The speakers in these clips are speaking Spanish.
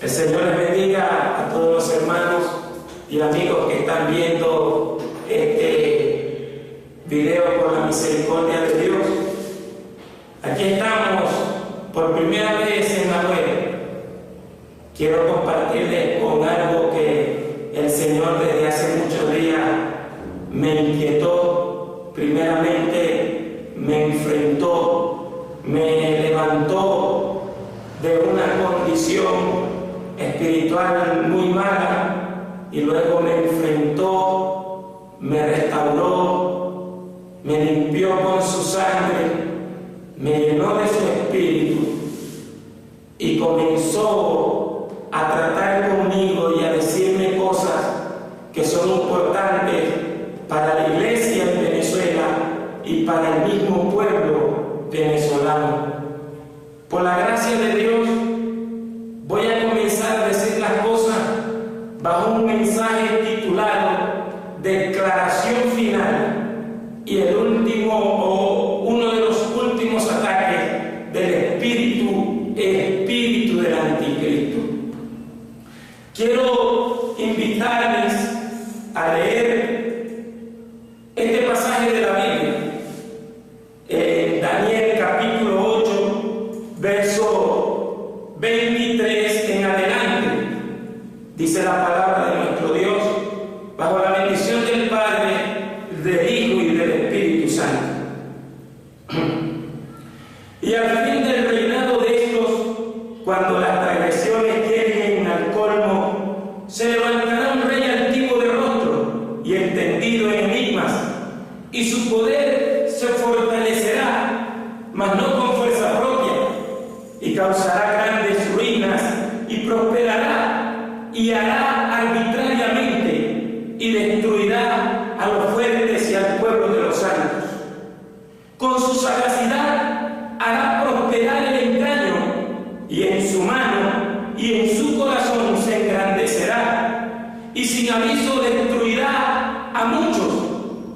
El Señor les bendiga a todos los hermanos y amigos que están viendo este video por la misericordia de Dios. Aquí estamos por primera vez en la web. Quiero compartirles con algo que el Señor desde hace muchos días me inquietó. Primeramente me enfrentó, me levantó de una condición espiritual muy mala y luego me enfrentó, me restauró, me limpió con su sangre, me llenó de su espíritu y comenzó a tratar conmigo y a decirme cosas que son importantes para la iglesia en Venezuela y para el mismo pueblo venezolano. Por la gracia de Dios, voy a comenzar a decir las cosas bajo un mensaje titulado Declaración Final y el último o uno de los últimos ataques del espíritu del anticristo. Quiero invitarles a leer este pasaje de la Biblia en Daniel capítulo 8, verso 23 en adelante. Dice la palabra de nuestro Dios, bajo la bendición del Padre, del Hijo y del Espíritu Santo. Y al fin del reinado de estos, cuando las transgresiones lleguen al colmo, se levantará un rey altivo de rostro y entendido en enigmas, y su poder se fortalecerá, mas no con fuerza propia, y causará grandes ruinas, y prosperará, y hará arbitrariamente, y destruirá a los fuertes y al pueblo de los santos. Con su sagacidad hará prosperar el engaño, y en su mano y en su corazón se engrandecerá, y sin aviso destruirá a muchos,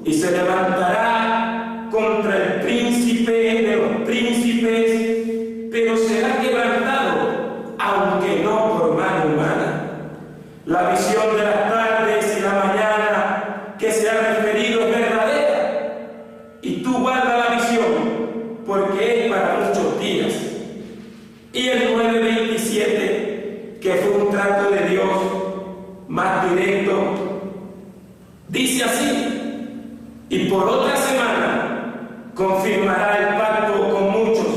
y se levantará contra el príncipe de los príncipes, pero será quebrantado, aunque no por mano humana. La visión de las tardes y la mañana que se ha referido es verdadera, y tú guarda la visión, porque es para muchos días. Y el 9:27, que fue un trato de Dios más directo, dice así: y por otra semana confirmará el pacto con muchos.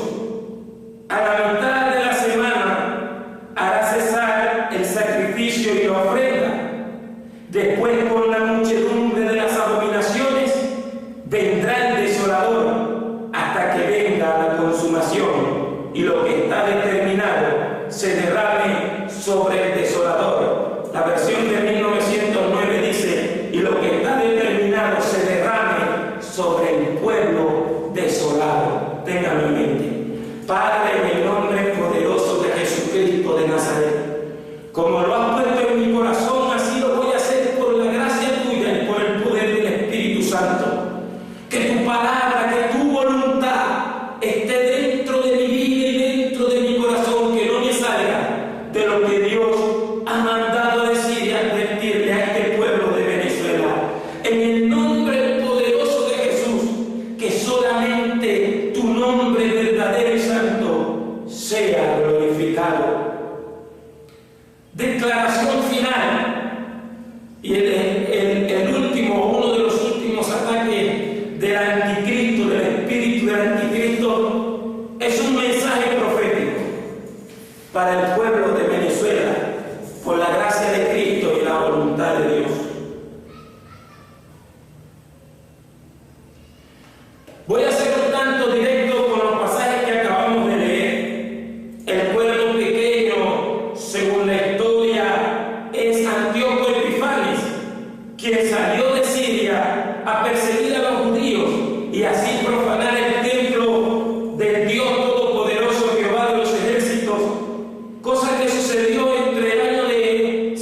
A la mitad de la semana hará cesar el sacrificio y la ofrenda. Después, con la muchedumbre de las abominaciones, vendrá el desolador hasta que venga la consumación, y lo que está determinado se derrame sobre el desolador. La versión de 1909 dice: y lo que está determinado se derrame sobre el pueblo desolado. Ténganlo en mente. Padre, en el nombre poderoso de Jesucristo de Nazaret, como lo has puesto en mi corazón, así lo voy a hacer por la gracia tuya y por el poder del Espíritu Santo. Que tu palabra, que tu voluntad esté dentro de mi vida y dentro de mi corazón, que no me salga de lo que Dios ha mandado a decir y advertirle a este pueblo de Venezuela. En el nombre poderoso de Jesús, que solamente tu nombre verdadero y santo sea glorificado. Declaración final. Y el último, uno de los últimos ataques del anticristo, del espíritu del anticristo, es un mensaje profético para el pueblo de Venezuela, por la gracia de Cristo y la voluntad de Dios. Voy a ser un tanto directo con los pasajes que acabamos de leer. El pueblo pequeño, según la historia, es Antíoco Epifanes, quien salió de Siria a perseguir a los judíos y así profanar el templo del Dios Todopoderoso, Jehová de los ejércitos, cosa que sucedió entre el año de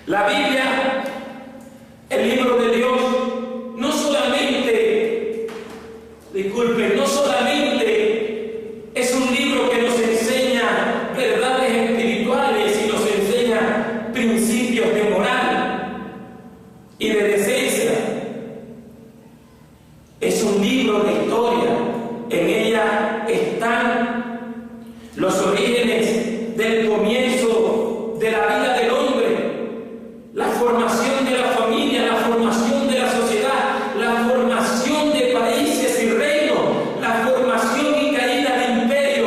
La Biblia, el libro de Dios, no solamente es un libro que nos enseña verdades espirituales y nos enseña principios de moral y de decencia. Es un libro de historia. En ella están los orígenes del comienzo de la vida del hombre, la formación de la familia, la formación de la sociedad, la formación de países y reinos, la formación y caída de imperio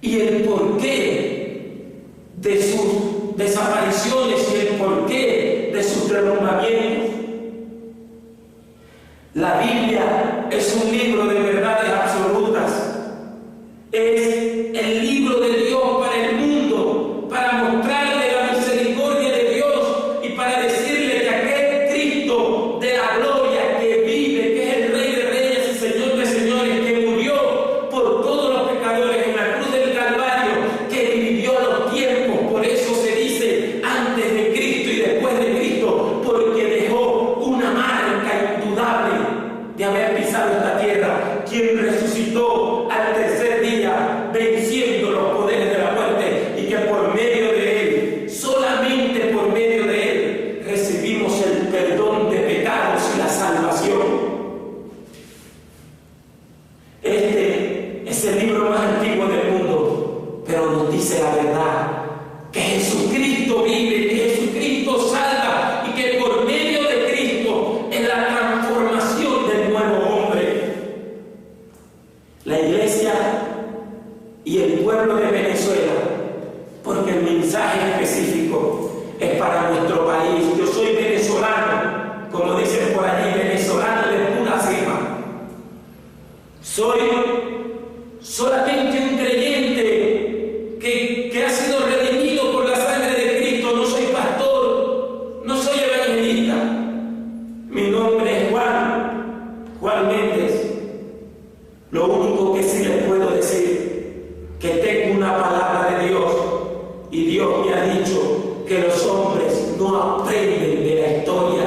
y el porqué de sus desapariciones y el porqué de sus derrumbamientos. La Biblia es un libro de verdades absolutas. Es el libro de Dios para el mundo, para mostrarle la misericordia de Dios y para decirle que aquel Cristo de la gloria que vive, que es el Rey de Reyes y Señor de Señores, que murió por todos los pecadores en la cruz del Calvario, que dividió los tiempos, por eso se dice antes de Cristo y después de Cristo, porque dejó una marca indudable de haber pisado esta tierra, quien resucitó al tercer día, venciendo los poderes de la muerte, y que por medio de Él, solamente por medio de Él, recibimos el perdón de pecados y la salvación. Este es el libro más antiguo del mundo, pero nos dice la verdad, que Jesucristo vive, que Jesucristo salva, y que por medio de Cristo es la transformación del nuevo hombre. La iglesia y el pueblo de Venezuela, porque el mensaje específico es para nuestro país. Yo soy venezolano, como dicen por allí, venezolano de pura cepa. Soy solamente un creyente que ha sido redimido por la sangre de Cristo. No soy pastor, no soy evangelista. Mi nombre es Juan Méndez. Lo único que sí les puedo decir, que tengo una palabra de Dios, y Dios me ha dicho que los hombres no aprenden de la historia,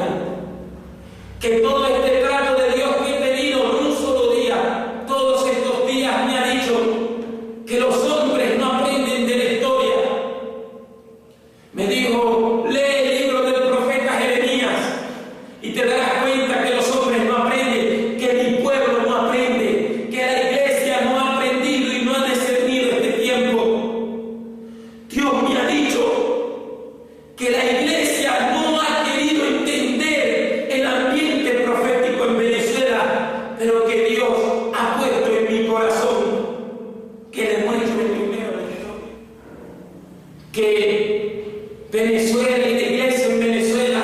que todo este trato de Dios que he tenido en un solo día, todos estos días me ha dicho que los hombres no aprenden de la historia. Me dijo, lee el libro del profeta Jeremías y te darás cuenta que los hombres no aprenden, que mi pueblo no aprende, que la iglesia no ha aprendido y no ha discernido este tiempo. Dios me ha dicho que la iglesia no ha querido entender el ambiente profético en Venezuela, pero que Dios ha puesto en mi corazón que le muestre primero que Venezuela y la iglesia en Venezuela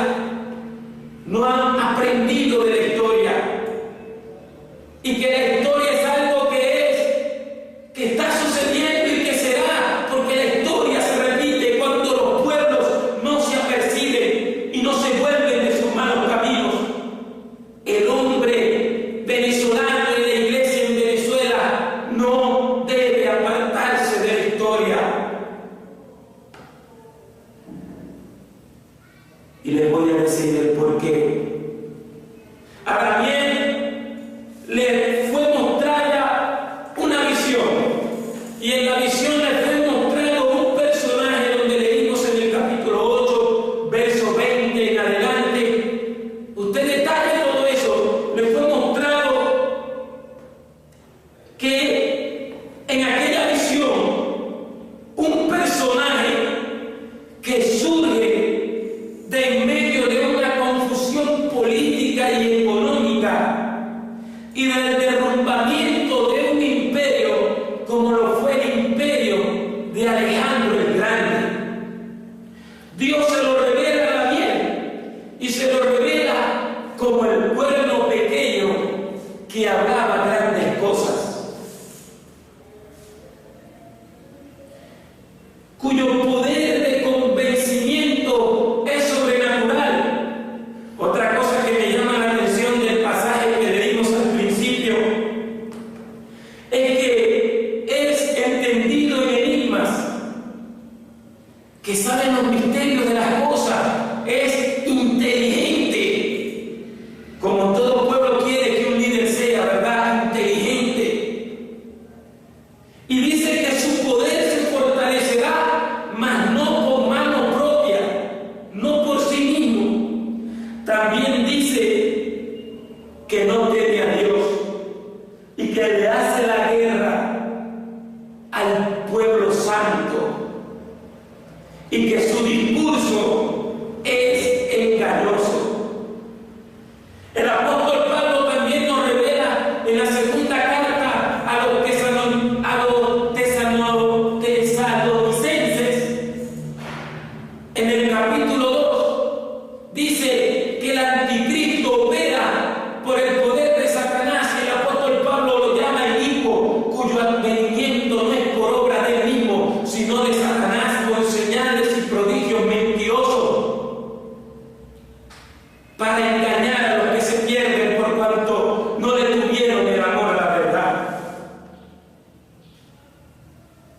no han aprendido de la historia, y que la historia es algo que está sucediendo y que será, porque la historia se repite cuando los pueblos no se aperciben y no se vuelven de sus malos caminos. El hombre venezolano y la iglesia en Venezuela no debe apartarse de la historia. Y les voy a decir el porqué. A Daniel le fue mostrada una visión, y en la visión le fue mostrado un personaje donde leímos en el capítulo 8, verso 20 en adelante. Usted detalle todo eso. Le fue mostrado que en aquella visión un personaje que surge de en medio de una confusión política y económica y del derrumbamiento de un imperio como lo fue el imperio de Alejandro el Grande. Dios se lo revela a Daniel y se lo revela como el cuerno pequeño que hablaba grandes cosas, cuyo poder de convencimiento es sobrenatural. Otra cosa que me llama la atención del pasaje que leímos al principio es que es entendido en enigmas, que saben los misterios santo y que su discurso es engañoso. El apóstol Pablo también nos revela en la segunda carta a los tesalonicenses, en el capítulo 2, dice que el anticristo opera por el poder de Satanás, y el apóstol Pablo lo llama inicuo, cuyo advenimiento no es por obra del mismo, sino de Satanás, con señales y prodigios mentirosos, para engañar a los que se pierden por cuanto no detuvieron el amor a la verdad.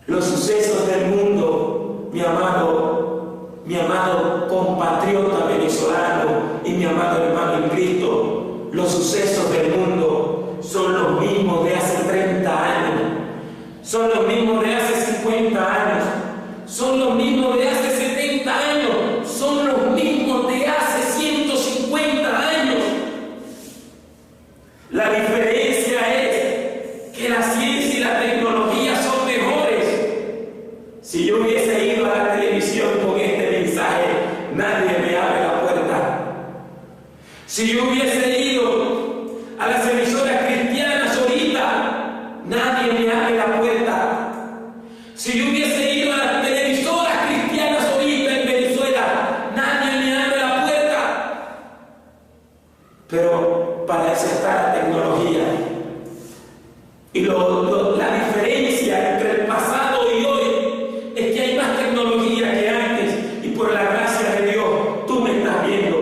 Los sucesos del mundo, mi amado compatriota venezolano y mi amado hermano en Cristo, los sucesos del mundo son los mismos de hace 30 años, son los mismos de hace 50 años, son los mismos de hace 70 años, son los mismos de hace 150 años. La diferencia es que la ciencia y la tecnología son mejores. Si yo hubiese ido a la televisión con este mensaje, nadie me abre la puerta. Si yo hubiese ido a las emisoras cristianas ahorita, nadie me abre la puerta. Si yo hubiese ido a las televisoras cristianas ahorita en Venezuela, nadie me abre la puerta. Pero para eso está la tecnología. Y la diferencia entre el pasado y hoy es que hay más tecnología que antes, y por la gracia de Dios tú me estás viendo.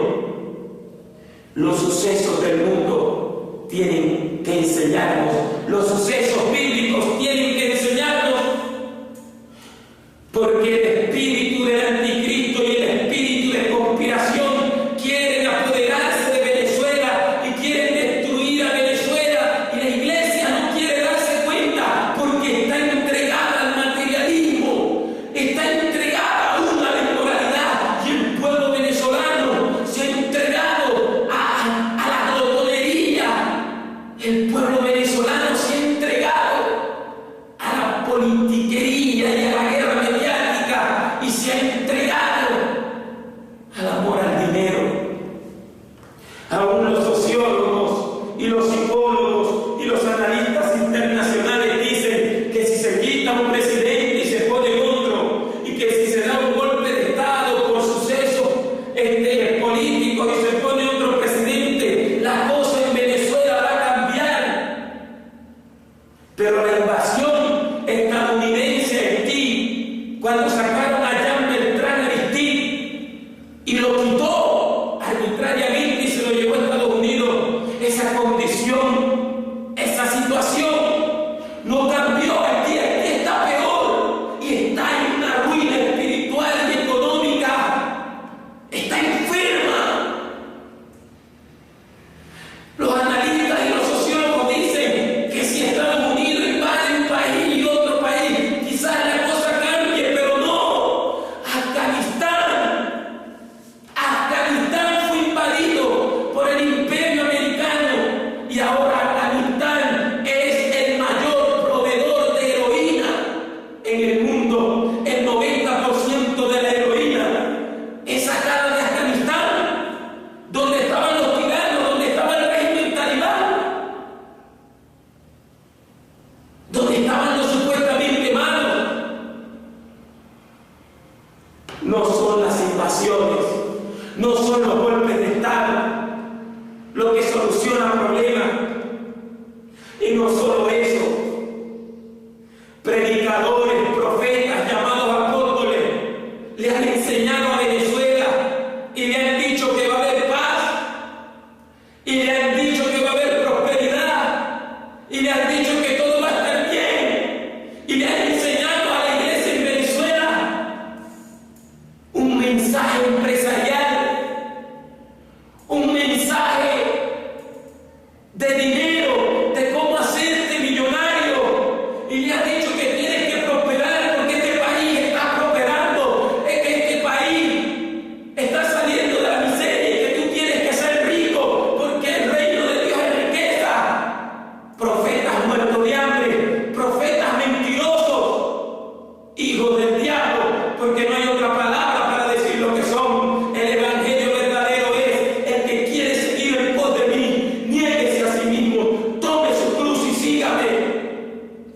Los sucesos del mundo tienen que enseñarnos, los sucesos bíblicos tienen que enseñarnos, porque el espíritu del anticristo y el espíritu de conspiración quieren apoderarse de Venezuela y quieren destruir a Venezuela, y la iglesia no quiere darse cuenta porque está entregada al materialismo, está entregada a una inmoralidad, y el pueblo venezolano se ha entregado a la glotonería. El pueblo venezolano se ha entregado a la politiquería y a la guerra mediática, y se ha entregado al amor al dinero. Aún los sociólogos y los psicólogos y los analistas internacionales dicen que si se quita un presidente y se pone otro, y que si se da un golpe de Estado por sucesos políticos y se pone otro presidente, la cosa en Venezuela va a cambiar. Pero la invasión estadounidense a Haití, cuando sacaron a Jean Beltrán Aristide y lo quitó arbitrariamente y se lo llevó a Estados Unidos, esa condición, esa situación no cambió. Haití está peor y está en una ruina espiritual y económica, está enferma. Los analistas y los sociólogos dicen que si Estados Unidos invade un país y otro país, quizás la cosa cambie, pero no. Afganistán fue invadido por el imperio americano, y ahora Afganistán es el mayor proveedor de heroína en el mundo. El 90% de la heroína es sacada de Afganistán, donde estaban los tiranos, donde estaba el régimen talibán, donde estaban los supuestamente malos. No son las invasiones, no son los golpes de Estado lo que soluciona problemas. Y no solo eso, predicadores, profetas, llamados apóstoles, le han enseñado a Venezuela y le han dicho que va a haber paz, y le han dicho que va a haber prosperidad, y le han dicho que todo va a estar bien, y le han enseñado a la iglesia en Venezuela un mensaje empresarial, un mensaje de dinero, de cómo hacerte millonario, y le han dicho que tienes que prosperar porque este país hijos del diablo, porque no hay otra palabra para decir lo que son. El evangelio verdadero es: el que quiere seguir en pos de mí, niéguese a sí mismo, tome su cruz y sígame.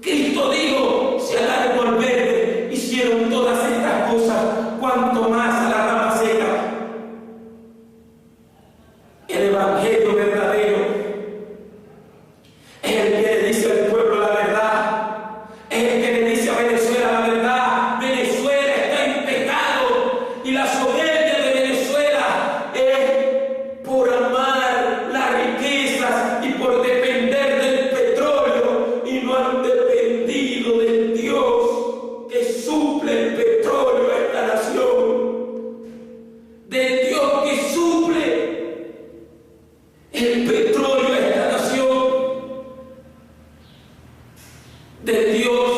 Cristo dijo: si al árbol verde hicieron todas estas cosas, cuanto más a la rama seca. El evangelio verdadero es el que le dice al pueblo la verdad, es el que le dice a Venezuela la verdad. Venezuela está en pecado, y la soberbia de Venezuela es por amar las riquezas y por depender del petróleo, y no han dependido del Dios que suple el petróleo a esta nación, del Dios que suple el petróleo a esta nación, del Dios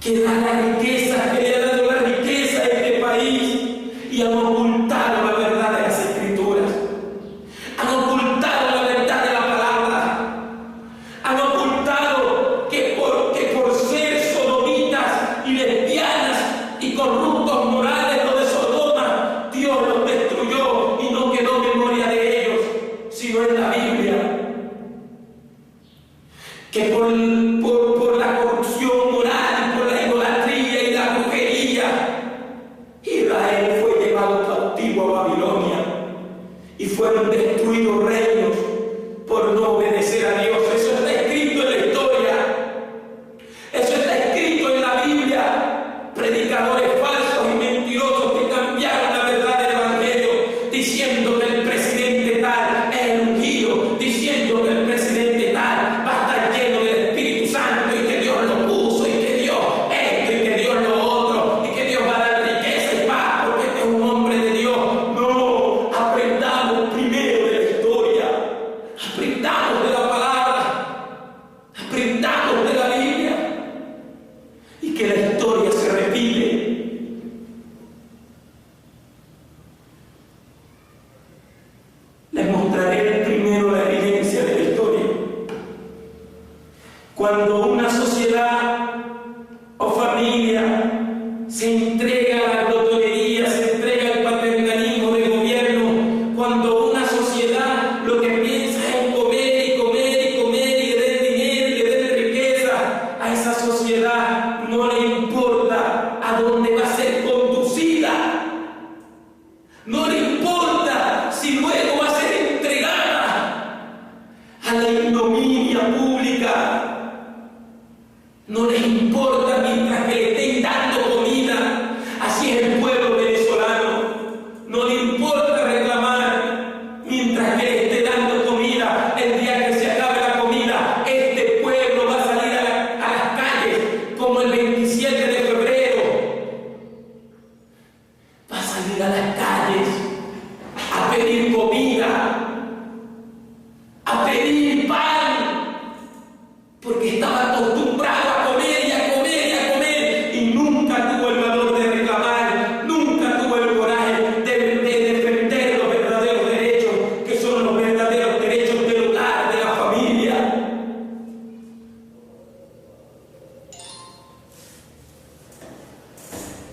que da la riqueza, que le ha dado la riqueza a este país. Y han ocultado la verdad de las Escrituras, han ocultado la verdad de la palabra, han ocultado que por ser sodomitas y lesbianas y corruptos morales, lo de Sodoma, Dios los destruyó y no quedó memoria de ellos, sino en la Biblia. Que por la corrupción moral, por la idolatría y la brujería, Israel fue llevado cautivo a Babilonia y fueron destruidos reinos por no obedecer a Dios. Eso está escrito en la historia, eso está escrito en la Biblia. Predicadores falsos y mentirosos que cambiaron la verdad del evangelio, diciendo que el presidente tal es el ungido, diciendo que el presidente tal va a estar lleno del Espíritu Santo y que Dios lo puso y que Dios esto y que Dios lo otro y que Dios va a dar riqueza y paz porque este es un hombre de Dios. No, aprendamos primero de la historia, aprendamos de la palabra, aprendamos de la Biblia, y que la historia se repite. Les mostraré primero la evidencia de la historia. Cuando una sociedad o familia se entrega a la glotonería, se entrega al paternalismo del gobierno, cuando una sociedad lo que piensa es en comer y comer y comer y le den dinero y le den riqueza, a esa sociedad no le importa a dónde va a ser conducida, no le importa si luego va a ser entregada a la ignominia pública. No les importa mientras que le estén dando comida. Así es el pueblo venezolano. No le importa reclamar mientras que le esté dando comida. El día que se acabe la comida, este pueblo va a salir a las calles como el 27 de febrero. Va a salir a las calles a pedir comida, a pedir pan, porque estaba acostumbrado a comer y a comer y a comer, y nunca tuvo el valor de reclamar, nunca tuvo el coraje de defender los verdaderos derechos, que son los verdaderos derechos del hogar, de la familia.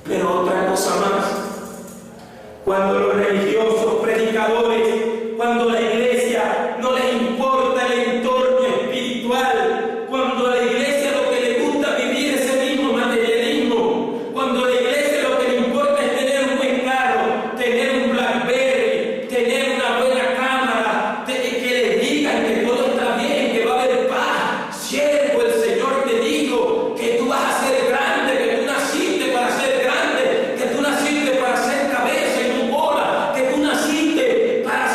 Pero otra cosa más, cuando los religiosos, predicadores, cuando la iglesia no les importa el entorno espiritual, cuando a la iglesia lo que le gusta vivir es el mismo materialismo, cuando a la iglesia lo que le importa es tener un buen carro, tener un BlackBerry, tener una buena cámara, que les digan que todo está bien, que va a haber paz. Siervo, el Señor te dijo que tú vas a ser grande, que tú naciste para ser grande, que tú naciste para ser cabeza y no bola, que tú naciste para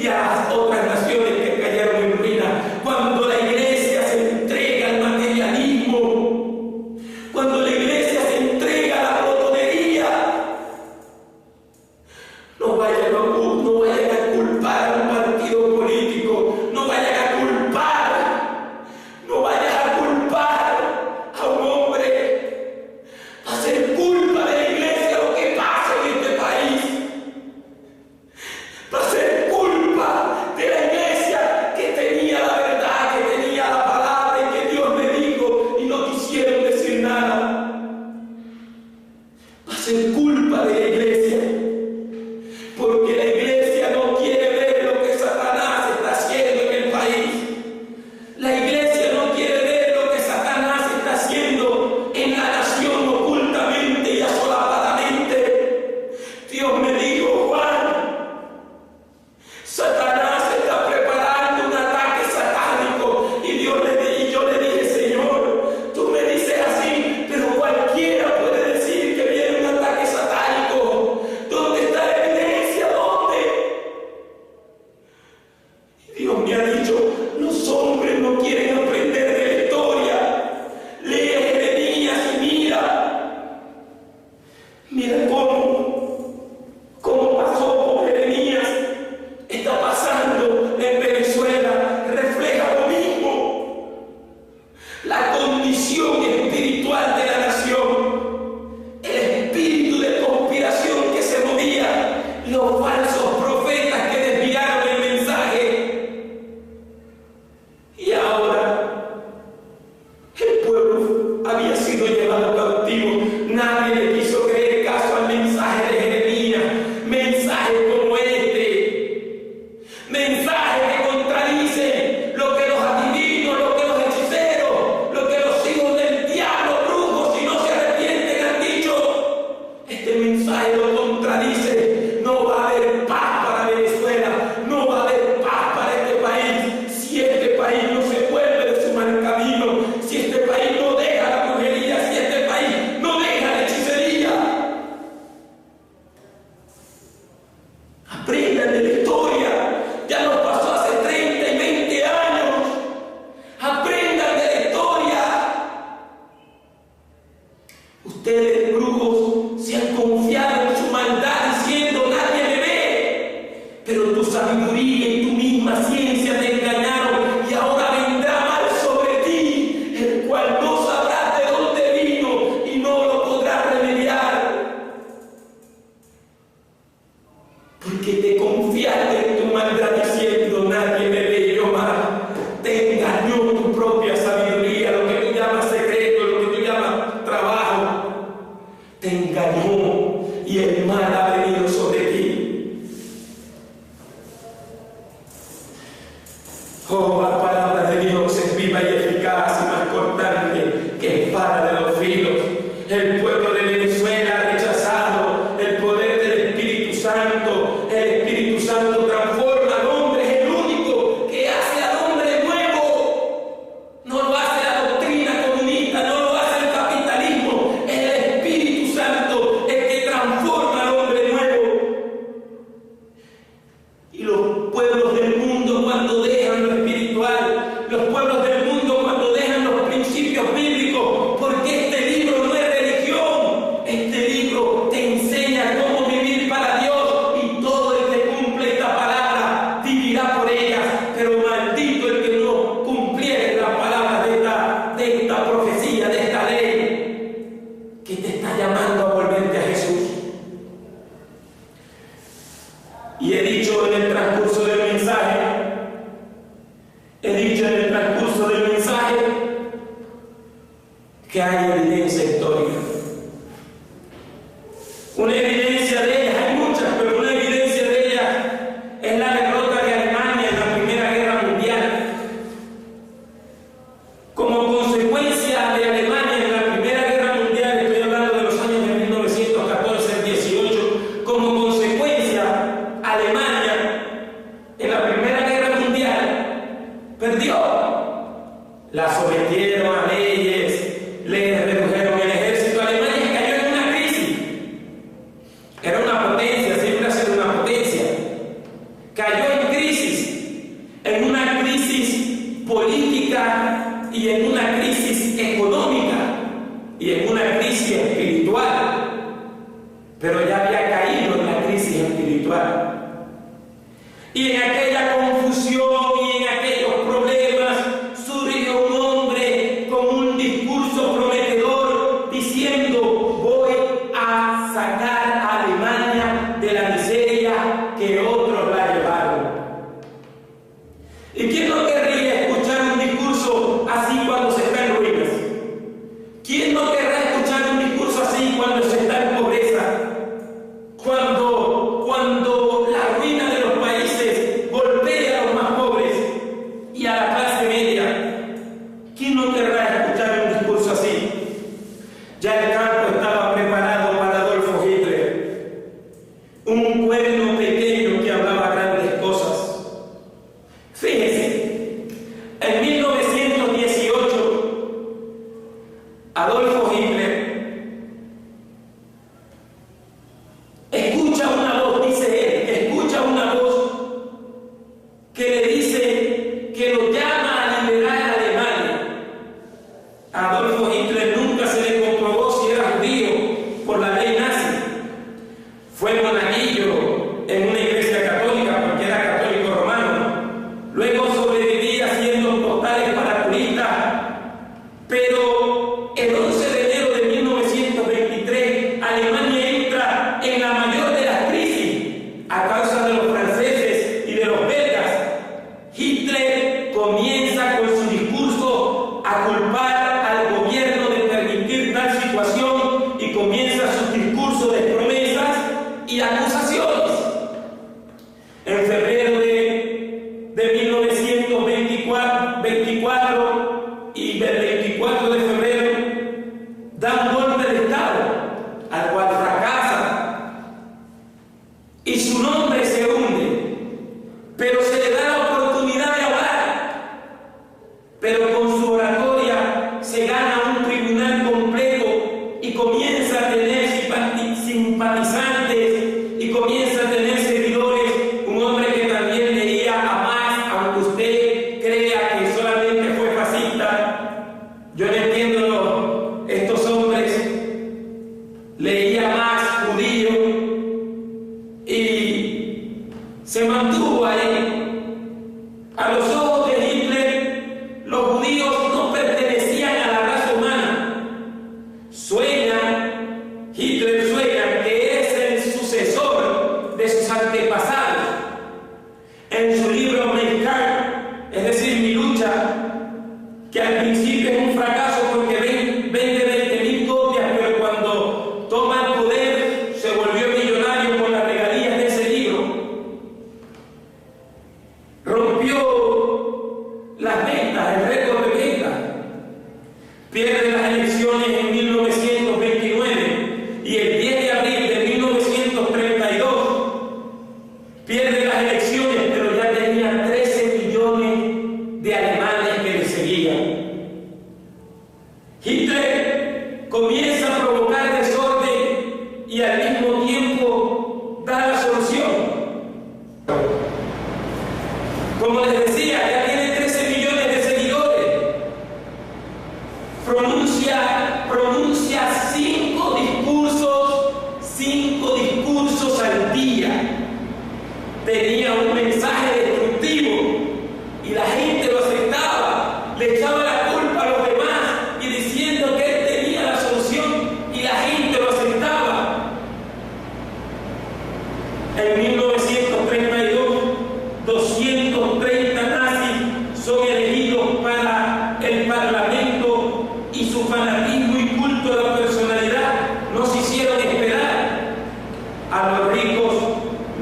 y a las otras naciones que cayeron en ruina. Cuando la iglesia se entrega al materialismo, cuando la iglesia se entrega a la glotonería, no vayan a culpar a un partido político, no vayan a culpar a un hombre, a hacer culpa de la iglesia lo que pasa en este país, va a ser culpa de la iglesia que tenía la verdad, que tenía la palabra y que Dios me dijo y no quisieron decir nada. Va a ser culpa de la iglesia, porque la iglesia no quiere ver lo que Satanás está haciendo en el país. La iglesia no quiere ver lo que Satanás está haciendo en la nación ocultamente y asolapadamente. Dios me dijo, Juan, Satanás está preparando un ataque satánico. Y yo le dije, Señor, tú me dices así, pero cualquiera puede decir que viene un ataque satánico. ¿Dónde está la evidencia? ¿Dónde? Y Dios me ha dicho, los hombres no quieren aprender de la historia. Lee Jeremías y mira cómo pasó con Jeremías. Está pasando en Venezuela, refleja lo mismo. La condición espiritual de la nación, el espíritu de conspiración que se movía, los falsos profetas que desviaron el mensaje. Y ahora el pueblo había sido llevado cautivo. Nadie le quiso creer caso al mensaje de Jeremías. Mensaje como este, mensaje que contradice lo que los adivinos, lo que los hechiceros, lo que los hijos del diablo, brujos, si no se arrepienten, han dicho. Este mensaje lo contradice. No va a haber paz para Venezuela, no va a haber paz para este país si este país no se vuelve de su mal camino, si este país no deja la brujería, si este país no deja la hechicería. Aprendan de la historia, ya nos pasó hace 30 y 20 años. Aprendan de la historia. Ustedes, brujos, se han confiado en su maldad diciendo nadie me ve, pero tu sabiduría y tu misma ciencia te engañaron, y ahora vendrá mal sobre ti, el cual no sabrás de dónde vino y no lo podrás remediar, porque te confiaste en tu maldad diciendo nadie me ve, yo más. Te engañó tu propia sabiduría, lo que tú llamas secreto, lo que tú llamas trabajo. Te engañó y el mal ha venido sobre ti. Oh, la palabra de Dios es viva y eficaz y más cortante que espada de los filos. El pueblo de Venezuela ha rechazado el poder del Espíritu Santo. El Espíritu Santo transforma al hombre, es el único que hace al hombre nuevo. No lo hace la doctrina comunista, no lo hace el capitalismo. Es el Espíritu Santo el que transforma al hombre nuevo. Y los pueblos del mundo, cuando dejan lo espiritual, los pueblos del mundo cuando dejan los principios bíblicos, porque este libro no es religión, este libro te enseña cómo vivir para Dios, y todo el que cumple esta palabra vivirá por ellas. Pero maldito el que no cumpliere la palabra de esta profecía, de esta ley que te está llamando a volverte a Jesús. Y he dicho en el transcurso del mensaje, que hay evidencia histórica. Una evidencia de ellas, hay muchas, pero una evidencia de ellas es la derrota de Alemania en la Primera Guerra Mundial. Como consecuencia de Alemania en la Primera Guerra Mundial, estoy hablando de los años de 1914 al 18, como consecuencia, Alemania en la Primera Guerra Mundial perdió. La sometieron a leyes, les redujeron el ejército. Alemania cayó en una crisis. Era una potencia, siempre ha sido una potencia. Cayó cayó en una crisis política y en una crisis económica y en una crisis espiritual, pero ya había caído en la crisis espiritual. Y en aquella confusión y en aquellos problemas surgió un hombre con un discurso prometedor diciendo: voy a sacar a Alemania de la miseria que otros la llevaron. ¿Y quién no querría escuchar un discurso así cuando se está en ruinas? ¿Quién no querrá escuchar un discurso así cuando se está en pobreza? Cuando la ruina de los países golpea a los más pobres y a la clase media. ¿Quién no querrá escuchar un discurso así? Ya el campo estaba preparado para Adolfo Hitler, un pueblo pequeño que hablaba grandes cosas. Fíjense, en 1918, Adolfo Hitler escucha una voz, dice él, escucha una voz que le dice que lo llama a liberar a Alemania. A Adolfo Hitler nunca se le comprobó si era judío por la ley nazi. Fue monaguillo en una iglesia católica porque era católico romano. Luego sobrevivía haciendo postales para turistas. Pero el 11 de enero de 1923, Alemania entra en la mayor de las crisis a causa de los franceses y de los belgas. Hitler comienza con su discurso a culpar al gobierno de permitir tal situación y comienza su discurso de promesas y acusaciones. En febrero de 1924 y del 24 de febrero da un golpe de Estado, al cual fracasa y su nombre se hunde, pero se le da la oportunidad de hablar, pero con su oratoria se gana un tribunal completo y comienza a tener simpatizantes y comienza a tener seguidores. Un hombre que también leía a Marx, aunque usted crea que solamente fue fascista. Yo no entiendo estos hombres. Leía Marx, judío, y se mantuvo ahí. A los ojos de Hitler, los judíos no pertenecían a la raza humana. Hitler sueña que es el sucesor de sus antepasados. En su libro Mein Kampf, es decir, Mi lucha, que al principio es un fracaso porque vende 20.000 copias, pero cuando toma el poder se volvió millonario con las regalías de ese libro. Rompió las ventas, el récord de ventas. Pierde las elecciones en 1929 y el 10 de abril de 1932 pierde las elecciones, pero ya tenía 13 millones de alemanes que le seguían. Hitler comienza a provocar desorden y al mismo tiempo da la solución. Como les decía, ya tiene 13 millones de seguidores. Pronuncia 5 discursos al día. Tenía un mensaje destructivo y la gente lo aceptaba, le echaba la culpa a los demás y diciendo que él tenía la solución y la gente lo aceptaba. En 1932, 230 nazis son elegidos para el Parlamento y su fanatismo y culto a la personalidad no se hicieron esperar. A los ricos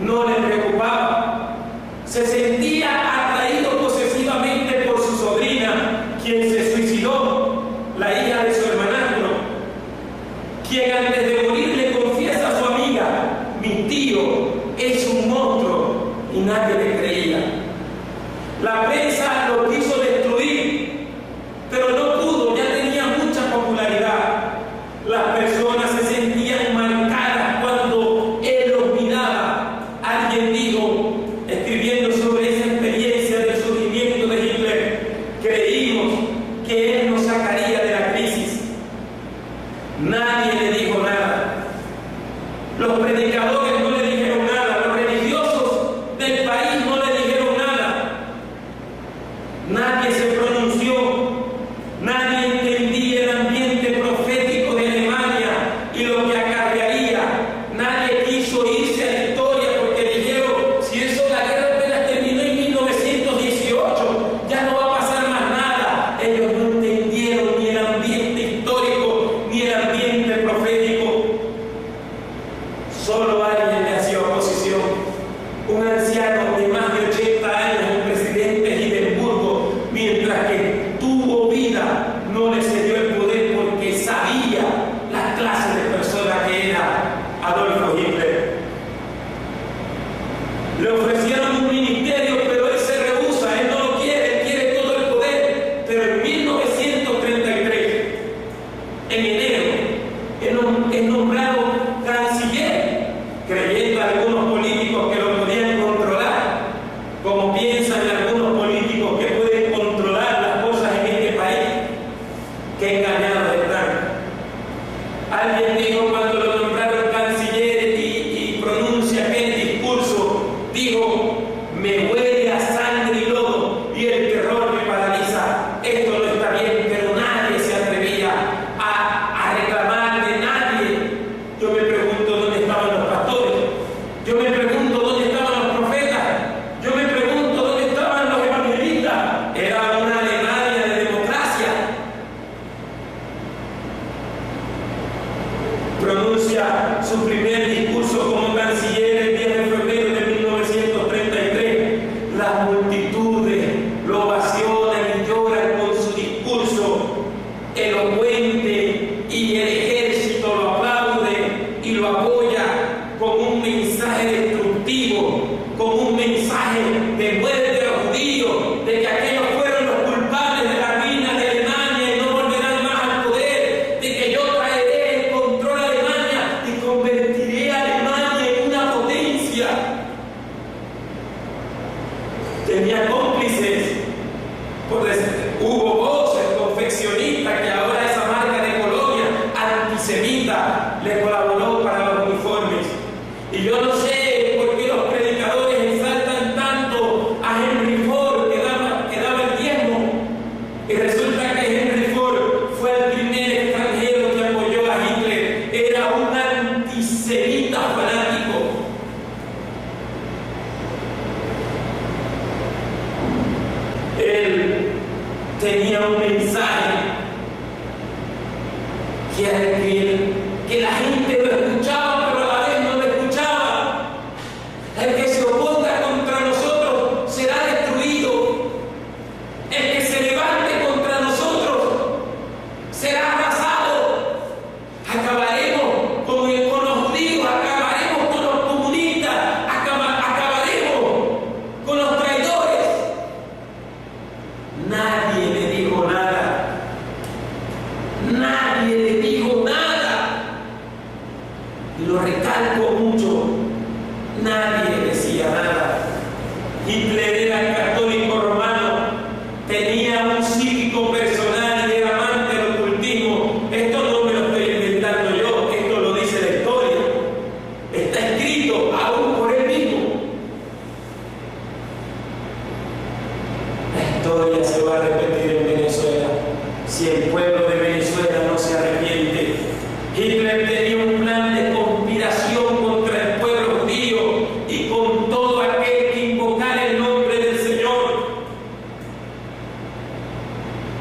no les preocupaba. Se sentía atraído posesivamente por su sobrina, quien se suicidó, la hija de su hermanastro, quien antes de morir le confiesa a su amiga: mi tío es un monstruo, y nadie le creía. La prensa lo quiso destruir, pero no pudo, ya tenía mucha popularidad. Las personas se sentían marcadas cuando él los miraba. Alguien dijo, escribiendo como piensan algunos políticos que pueden controlar las cosas en este país, qué engañados están. Alguien dijo cuando lo nombraron canciller y pronuncia aquel discurso, dijo: me huele a sangre y lodo y el terror me paraliza. Esto no está bien, pero nadie se atrevía a reclamar de nadie. Yo me pregunto dónde estaban los pastores. Yo me pregunto dónde estaban los profetas. Yo me pregunto dónde estaban los evangelistas. Era una Alemania de democracia. Pronuncia su primer discurso como canciller el 10 de febrero de 1933. Las multitudes lo ovacionan y lloran con su discurso elocuente y el ejército lo aplaude y lo apoya con un mensaje destructivo, con un mensaje de muerte a los judíos, de que aquellos fueron los culpables de la ruina de Alemania y no volverán más al poder, de que yo traeré el control a Alemania y convertiré a Alemania en una potencia. Tenía cómplices, hubo voces, confeccionistas, que ahora esa marca de colonia antisemita le colaboró para los uniformes. Y yo no sé por qué los predicadores exaltan tanto a Henry Ford, que daba el diezmo, y resulta que Henry Ford fue el primer extranjero que apoyó a Hitler. Era un antisemita fanático. Él tenía un mensaje que la gente lo escuchaba, pero a la vez no lo escuchaba. El que se oponga contra nosotros será destruido. El que se levante contra nosotros será arrasado. Acabaremos con los judíos, acabaremos con los comunistas, acabaremos con los traidores. Nadie le dijo nada. Nadie le dijo nada. Y lo recalco mucho. Nadie decía nada. Hitler era el católico romano. Tenía un psíquico personal y era amante del ocultismo. Esto no me lo estoy inventando yo. Esto lo dice la historia. Está escrito aún por él mismo. La historia se va a repetir en Venezuela si el pueblo de Venezuela no se arrepiente. Hitler tenía un plan de conspiración contra el pueblo judío y con todo aquel que invocara el nombre del Señor.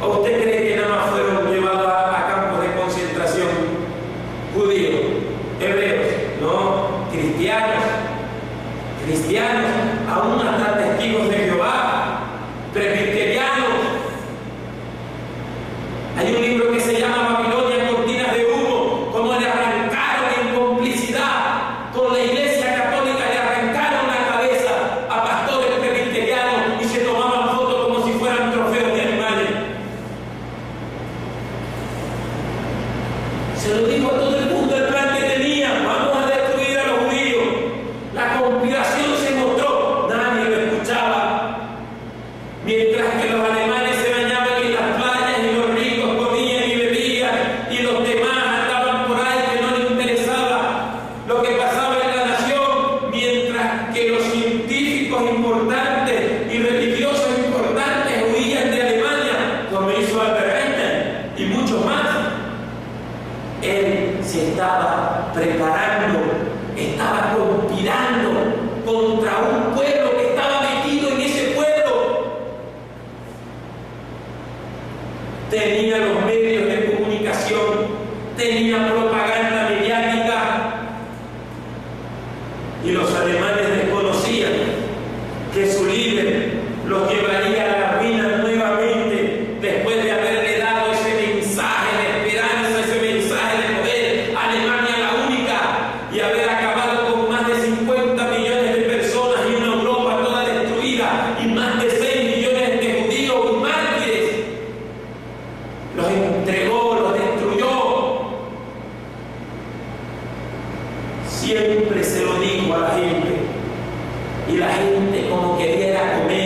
¿O usted cree que nada más fueron llevados a campos de concentración judíos, hebreos? No, cristianos, aún hasta testigos de Jehová, presbiterianos. Hay un libro que se llama Babilonia, cortinas de humo, como le arrancaron en complicidad con la Iglesia Católica, le arrancaron la cabeza a pastores presbiterianos y se tomaban fotos como si fueran trofeos de animales. Se lo dijo a todo el mundo el plan que tenían: vamos a destruir a los judíos. La conspiración se mostró, nadie lo escuchaba. Mientras que los alemanes se bañaban en las playas y los ricos comían y bebían y los demás andaban por ahí que no les interesaba lo que pasaba en la nación, mientras que los científicos importantes y religiosos importantes huían de Alemania, como hizo Albert Einstein y muchos más. Él se estaba preparando, estaba conspirando contra un pueblo que estaba metido en ese pueblo. Tenía los medios de comunicación, tenía propaganda mediática, y los alemanes desconocían que su líder los llevaría a la ruina nuevamente después de haberle dado ese mensaje de esperanza, ese mensaje de poder. Alemania la única, y haber acabado con más de 50 millones de personas y una Europa toda destruida y más de 6 millones de judíos y mártires. Los entregó, los destruyó. Siempre se lo dijo a la gente, y la gente como quería comer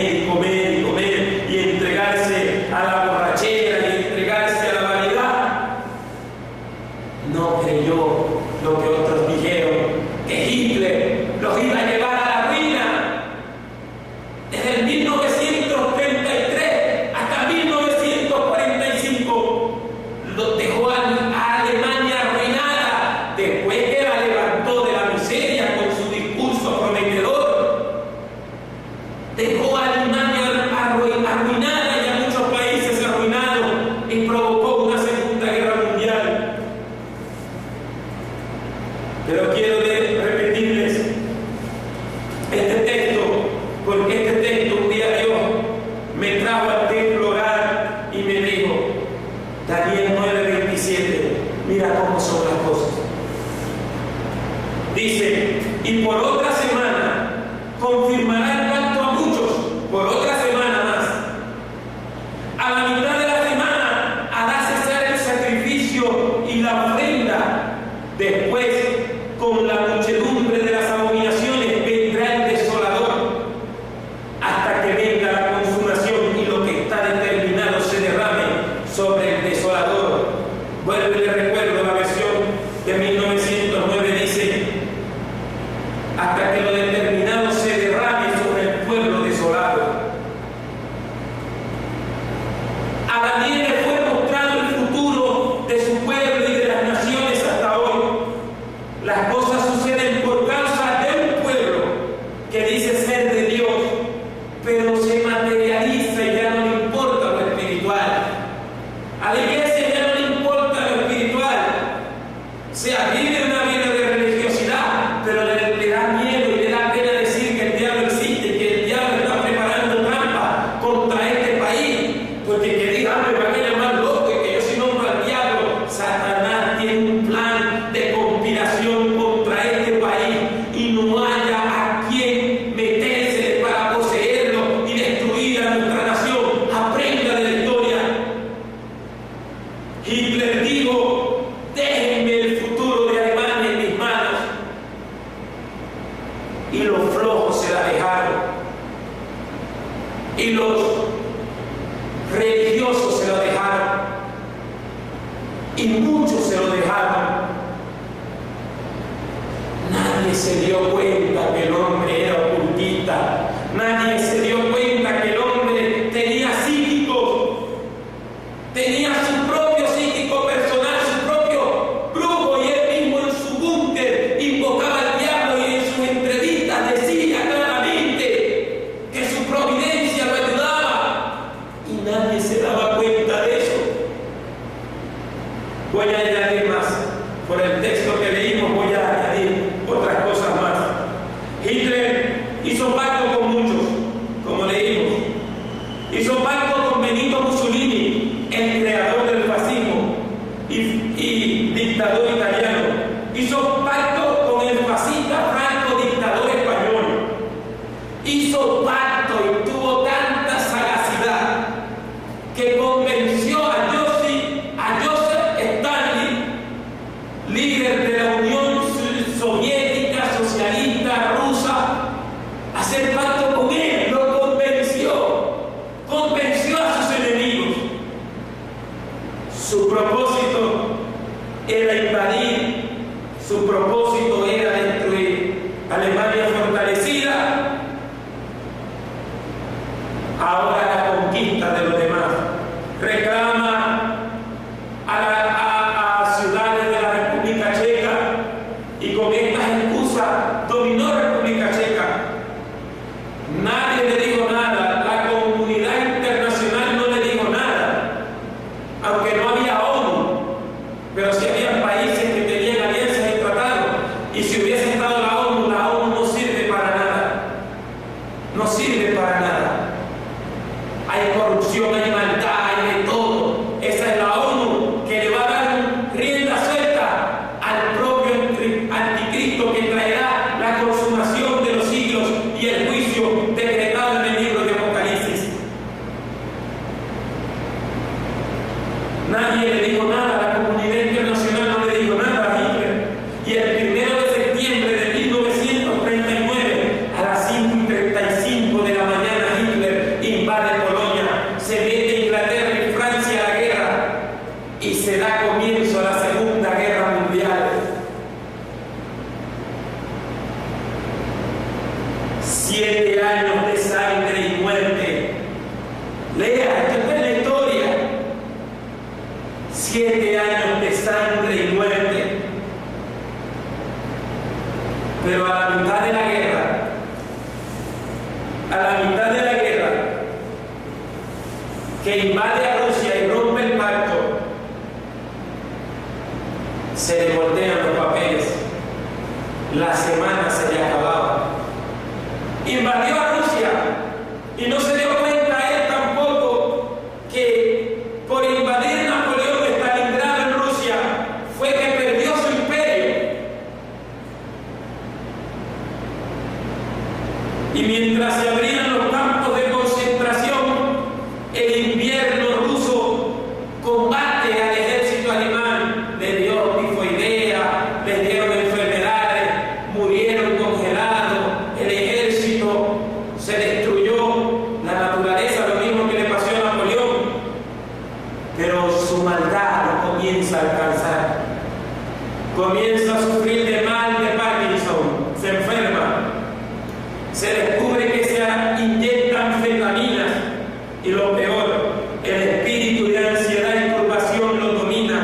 y los religiosos se lo dejaron, y muchos se lo dejaron. Nadie se dio cuenta que el hombre era ocultista. Nadie se dio cuenta que el hombre tenía psíquicos, tenía su propio psíquico personal, su propio brujo, y él mismo en su búnker invocaba al diablo y en sus entrevistas decía claramente que su providencia lo ayudaba, y nadie se daba cuenta de eso. Voy a añadir más. Por el texto que leímos voy a añadir otras cosas más. Hitler hizo pacto con muchos, como leímos. Hizo pacto con Benito Mussolini, el creador del fascismo y dictador italiano. Hizo pacto con el fascista Franco, dictador español. Hizo pacto y tuvo tanta sagacidad que convenció a Joseph Stalin, líder de la Unión Soviética Socialista Rusa, a hacer pacto con él. Lo convenció a sus enemigos. Su propósito era invadir, su propósito era destruir Alemania fortalecida, ahora la conquista de los demás. Reclama a ciudades de la República Checa, y con estas excusas dominó República Checa. Nadie le dijo nada, la comunidad internacional no le dijo nada, aunque no había ONU, pero sí había países que tenían alianzas y tratados, y si hubiese estado la ONU no sirve para nada, no sirve para nada. Hay corrupción, hay maldad, hay de todo. Esa es la ONU que le va a dar rienda suelta al propio anticristo, que traerá la consumación de los siglos y el juicio decretado en el libro de Apocalipsis. Nadie le dijo nada, la comunidad internacional no le dijo nada a Hitler. Y el 1 de septiembre de 1939, a las 5:35 de la mañana, Hitler invade Polonia, se mete Inglaterra y Francia a la guerra, y se da comienzo a la Segunda Guerra Mundial. 7 años de sangre y muerte. Lea, esto está en la historia. 7 años de sangre y muerte. Pero a la mitad de la guerra, que invade a Rusia y rompe el pacto, se le voltean los papeles. La semana se le acababa. Invadió a Rusia y no se dio cuenta él tampoco que por invadir Napoleón de Stalingrado en Rusia fue que perdió su imperio. Y mientras se abrían los campos de concentración, el invierno ruso combate al ejército alemán, le dio tifoidea, le dieron enfermedades, murieron congelados, el ejército se destruyó, la naturaleza, lo mismo que le pasó a Napoleón. Pero su maldad lo comienza a alcanzar, comienza a sufrir de mal de Parkinson, se enferma, se descubre que se inyectan anfetaminas, y lo peor, el espíritu de ansiedad y turbación lo domina.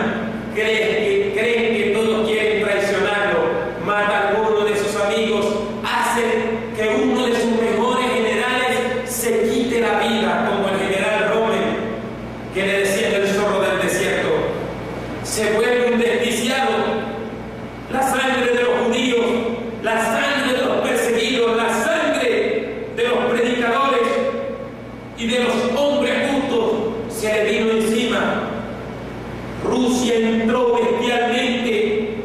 Creen que todos quieren traicionarlo, mata a alguno de sus amigos, hace que uno de sus mejores generales se quite la vida, como el general Rommel, que le decían el zorro del desierto. Se vuelve un desquiciado. La sangre de los judíos, la sangre de los perseguidos, la sangre de los predicadores y de los hombres justos se le vino encima. Rusia entró bestialmente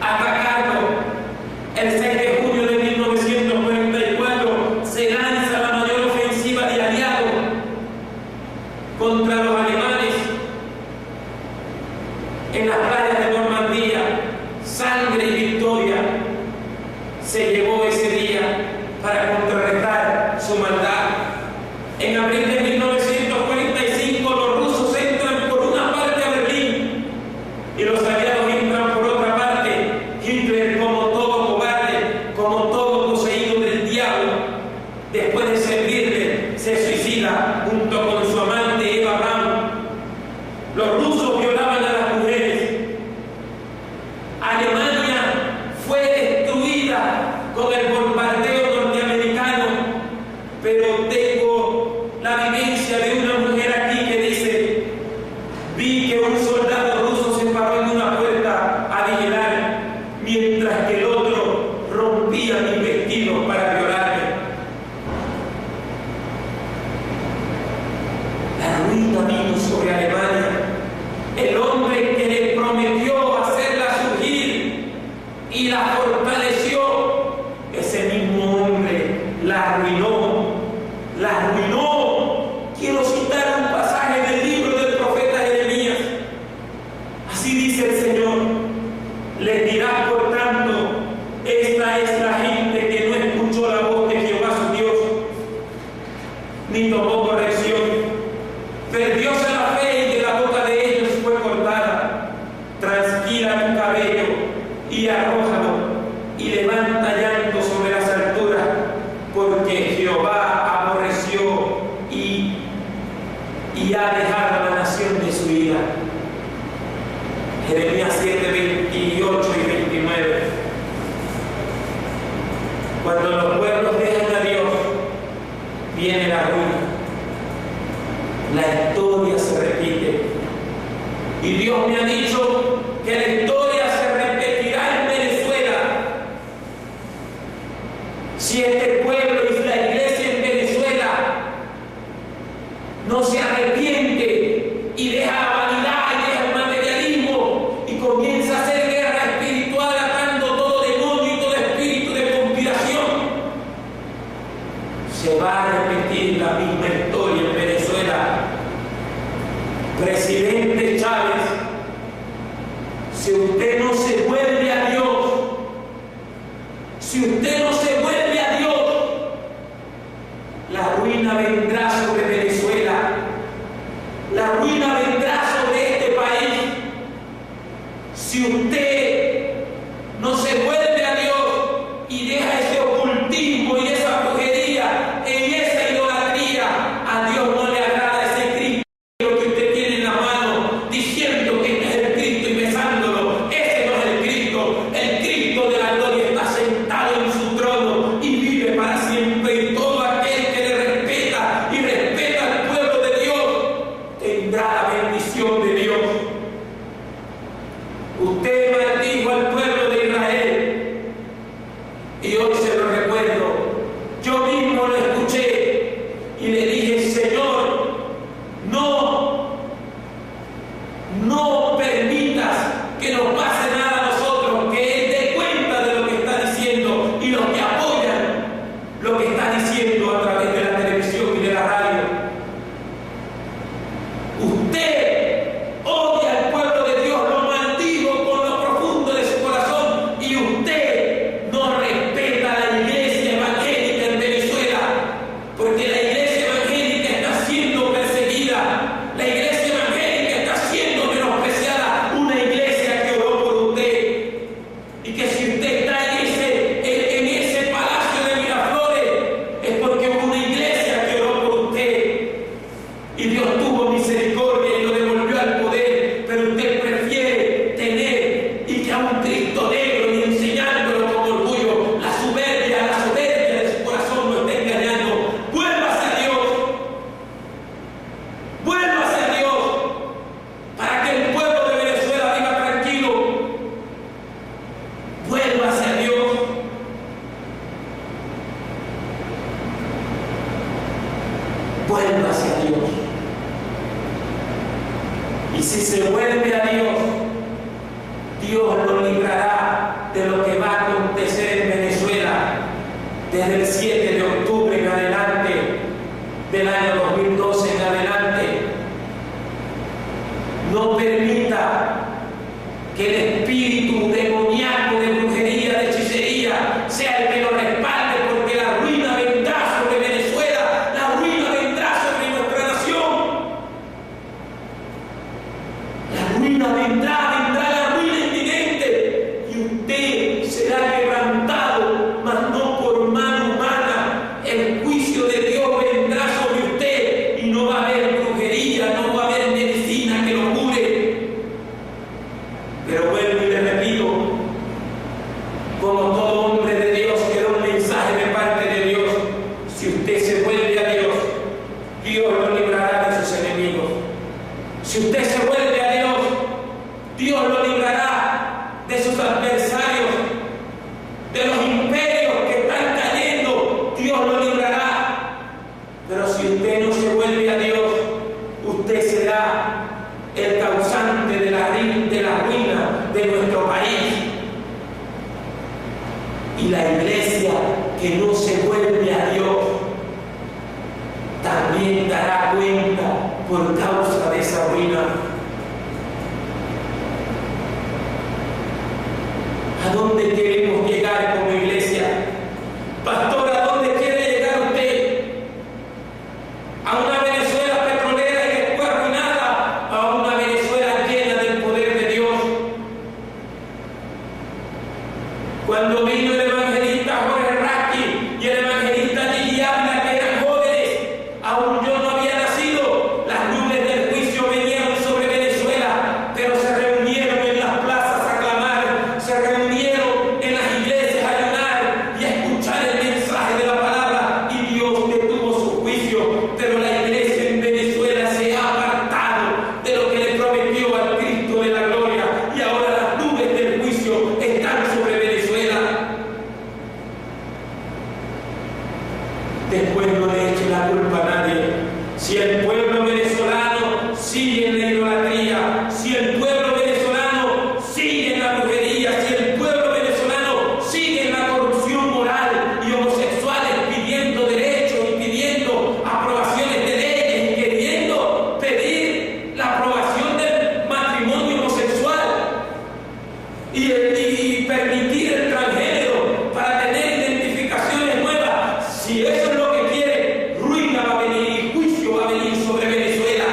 a atacarlo. El 6 de junio de 1944 se lanza la mayor ofensiva de aliados contra los alemanes en las playas de Normandía. Sangre y victoria se llevó ese día para contrarrestar su maldad. En abril de 1945 los rusos entran por una parte a Berlín y los aliados entran por otra parte. Hitler, como todo cobarde, como todo poseído del diablo, después de servirle, se suicida junto con su amante Eva Braun. Los rusos violaban a las mujeres. Alemania fue destruida con el bombardeo norteamericano, pero tengo la vivencia de una mujer aquí que dice: vi que un soldado ruso se paró en una puerta a vigilar, mientras que el otro rompía mis vestidos para violarme. La ruina vino sobre Alemania. El hombre que le prometió hacerla surgir y la fortaleció, ese mismo hombre la arruinó, la arruinó. Quiero citar un pasaje del libro del profeta Jeremías. Así dice el Señor: les dirá por tanto, esta es la gente que no escuchó la voz de Jehová su Dios, ni tomó corrección, perdióse la fe y de la boca de ellos fue cortada. Transquila tu cabello y arrójalo, y levanta llanto sobre las alturas, porque Jehová aborreció y ha dejado a la nación de su ira. Jeremías 7, 28 y 29. Cuando los pueblos dejan a Dios, viene la ruina. La historia se repite. Y Dios me ha dicho que la historia se repetirá en Venezuela. Si este pueblo y la iglesia en Venezuela no se arrepiente y deja la vanidad y deja el materialismo y comienza a hacer guerra espiritual, atando todo demonio y todo espíritu de conspiración, se va a repetir la misma historia en Venezuela. Presidente Chávez, si usted no se vuelve a Dios, si usted no se vuelve a Dios, la ruina vendrá sobre Venezuela, la ruina vendrá sobre este país. Si usted no se vuelve a Dios y deja ese ocultismo y esa brujería y esa idolatría, a Dios no le agrada ese Cristo que usted tiene en la mano, diciendo que este es el Cristo y besándolo. Ese no es el Cristo. El Cristo de la gloria está sentado en su trono y vive para siempre. Y todo aquel que le respeta y respeta al pueblo de Dios tendrá la bendición de Dios. Usted maldijo al pueblo de Israel y hoy se lo recuerdo. Yo mismo lo escuché y le dije: Señor, no permitas que nos pase nada a nosotros, que Él dé cuenta de lo que está diciendo y los que apoyan lo que está diciendo a través de la televisión y de la radio. Usted odia al pueblo de Dios, lo maldijo con lo profundo de su corazón, y usted no respeta a la iglesia evangélica en Venezuela, porque la iglesia evangélica está siendo perseguida, la iglesia evangélica está siendo menospreciada, una iglesia que oró por usted. Y que si usted está en ese palacio de Miraflores, es porque hubo una iglesia que oró por usted y Dios tuvo misericordia y lo devolvió al poder. Pero usted prefiere tener y que a un Cristo negro y enseñándolo con orgullo. La soberbia de su corazón lo está engañando. Vuélvase a Dios, vuélvase a Dios, para que el pueblo de Venezuela viva tranquilo. Vuélvase a Dios. Vuélvase a Dios. Y si se vuelve a Dios, Dios lo librará de lo que va a acontecer en Venezuela desde el 7 de octubre en adelante, del año 2012 en adelante. No permita que el espíritu demoníaco de brujería, de hechicería, sea el que lo respalde, porque la ruina vendrá sobre Venezuela, la ruina vendrá Si usted se vuelve a Dios, Dios lo librará de sus adversarios, de los imperios que están cayendo, Dios lo librará. Pero si usted no se vuelve a Dios, usted será el causante de la ruina de nuestro país. Y la iglesia que no se vuelve a Dios también dará cuenta por causa de esa ruina. ¿A dónde queremos llegar como iglesia? Pastor, ¿a dónde quiere llegar usted? ¿A una Venezuela petrolera y después arruinada? ¿A una Venezuela llena del poder de Dios? Cuando vino el evangelista Jorge Raskin y el evangelista Gigi Ávila, que eran jóvenes, aún yo no había nacido, las nubes del juicio venían sobre Venezuela, pero se reunieron en las plazas a clamar, se reunieron en las iglesias a ayunar y a escuchar el mensaje de la palabra, y Dios detuvo su juicio. Pero la iglesia en Venezuela se ha apartado de lo que le prometió al Cristo de la gloria, y ahora las nubes del juicio están sobre Venezuela. Después no le eche la culpa a nadie. Si el pueblo venezolano sigue en la idolatría, si el pueblo venezolano sigue en la brujería, si el pueblo venezolano sigue en la corrupción moral y homosexuales, pidiendo derechos y pidiendo aprobaciones de leyes y queriendo pedir la aprobación del matrimonio homosexual y permitir el transgénero para tener identificaciones nuevas, si eso es lo que quiere, ruina va a venir y juicio va a venir sobre Venezuela.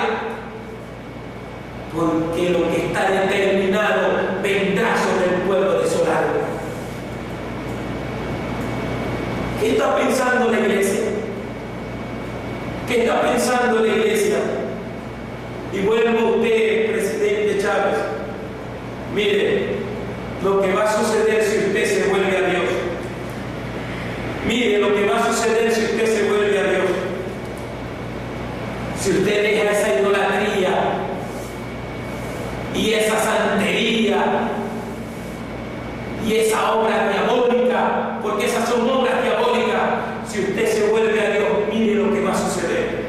Porque lo que está determinado vendrá sobre el pueblo desolado. ¿Qué está pensando la iglesia? ¿Qué está pensando la iglesia? Y vuelvo a usted, presidente Chávez. Mire, lo que va a suceder si usted se vuelve a Dios. Mire lo que va a suceder si usted se vuelve a Dios. Si usted deja esa idolatría y esa santería y esa obra diabólica, porque esas son obras diabólicas, si usted se vuelve a Dios, mire lo que va a suceder.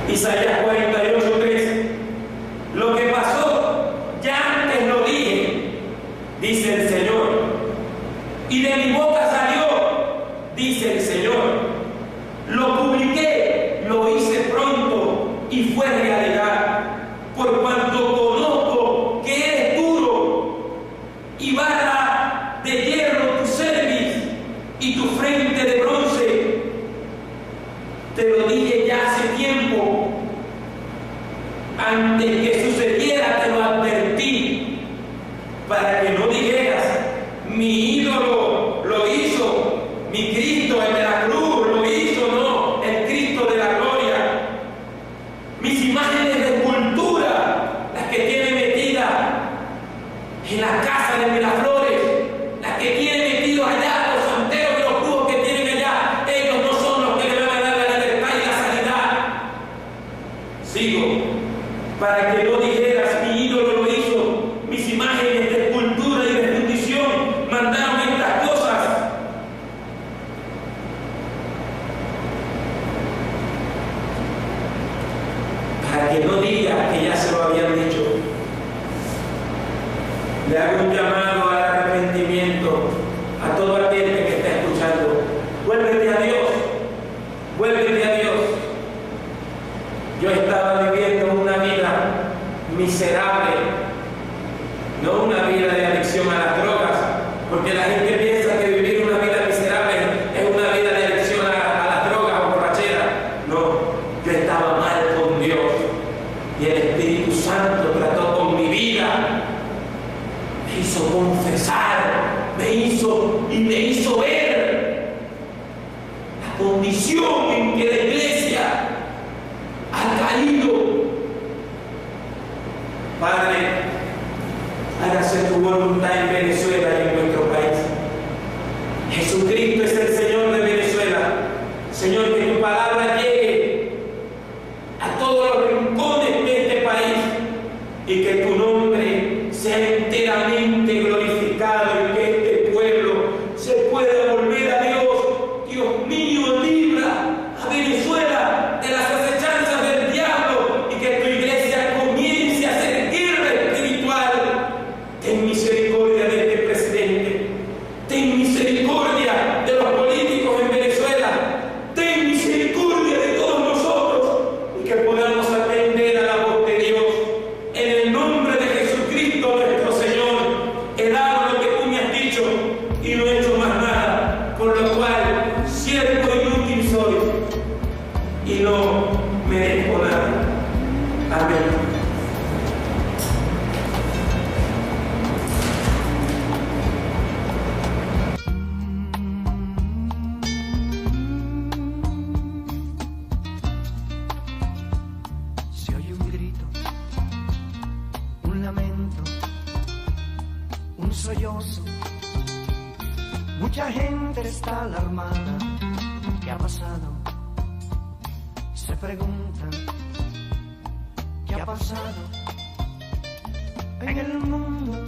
Isaías 48:13. Lo que pasó, ya antes lo dije, dice el Señor, y de mi boca salió, dice el Señor. Lo publiqué, lo hice pronto y fue realidad, por cuanto conozco que eres duro y vara de hierro tu cerviz y tu frente de bronce. Te lo dije ya hace tiempo, antes que sucediera te lo advertí, para que no dijeras, mi ídolo lo hizo, mi Cristo, el de la cruz, lo hizo, no, el Cristo de la gloria. Mis imágenes de escultura, las que tiene metidas en la casa de Miraflores, las que tiene metidos allá, los santeros y los brujos que tienen allá, ellos no son los que le van a dar la libertad y la sanidad. Sigo, para que no dijeras, mi ídolo lo hizo, mis imágenes de escultura y de fundición mandaron estas cosas. Para que no diga que ya se lo habían dicho. Le hago un llamado al arrepentimiento a todo aquel que está escuchando. Vuélvete a Dios, vuélvete a Dios. Yo estaba viviendo una vida miserable, no una vida de adicción a las drogas, porque la gente piensa que vivir una vida miserable es una vida de adicción a las drogas o borrachera. No, yo estaba mal con Dios y el Espíritu Santo trató con mi vida, me hizo confesar, me hizo ver la condición en que la iglesia ha caído. Padre, hágase tu voluntad en Venezuela y en nuestro país. Jesucristo es el Señor de Venezuela. Señor, que tu palabra llegue sollozo. Mucha gente está alarmada. ¿Qué ha pasado? Se preguntan. ¿Qué ha pasado en el mundo?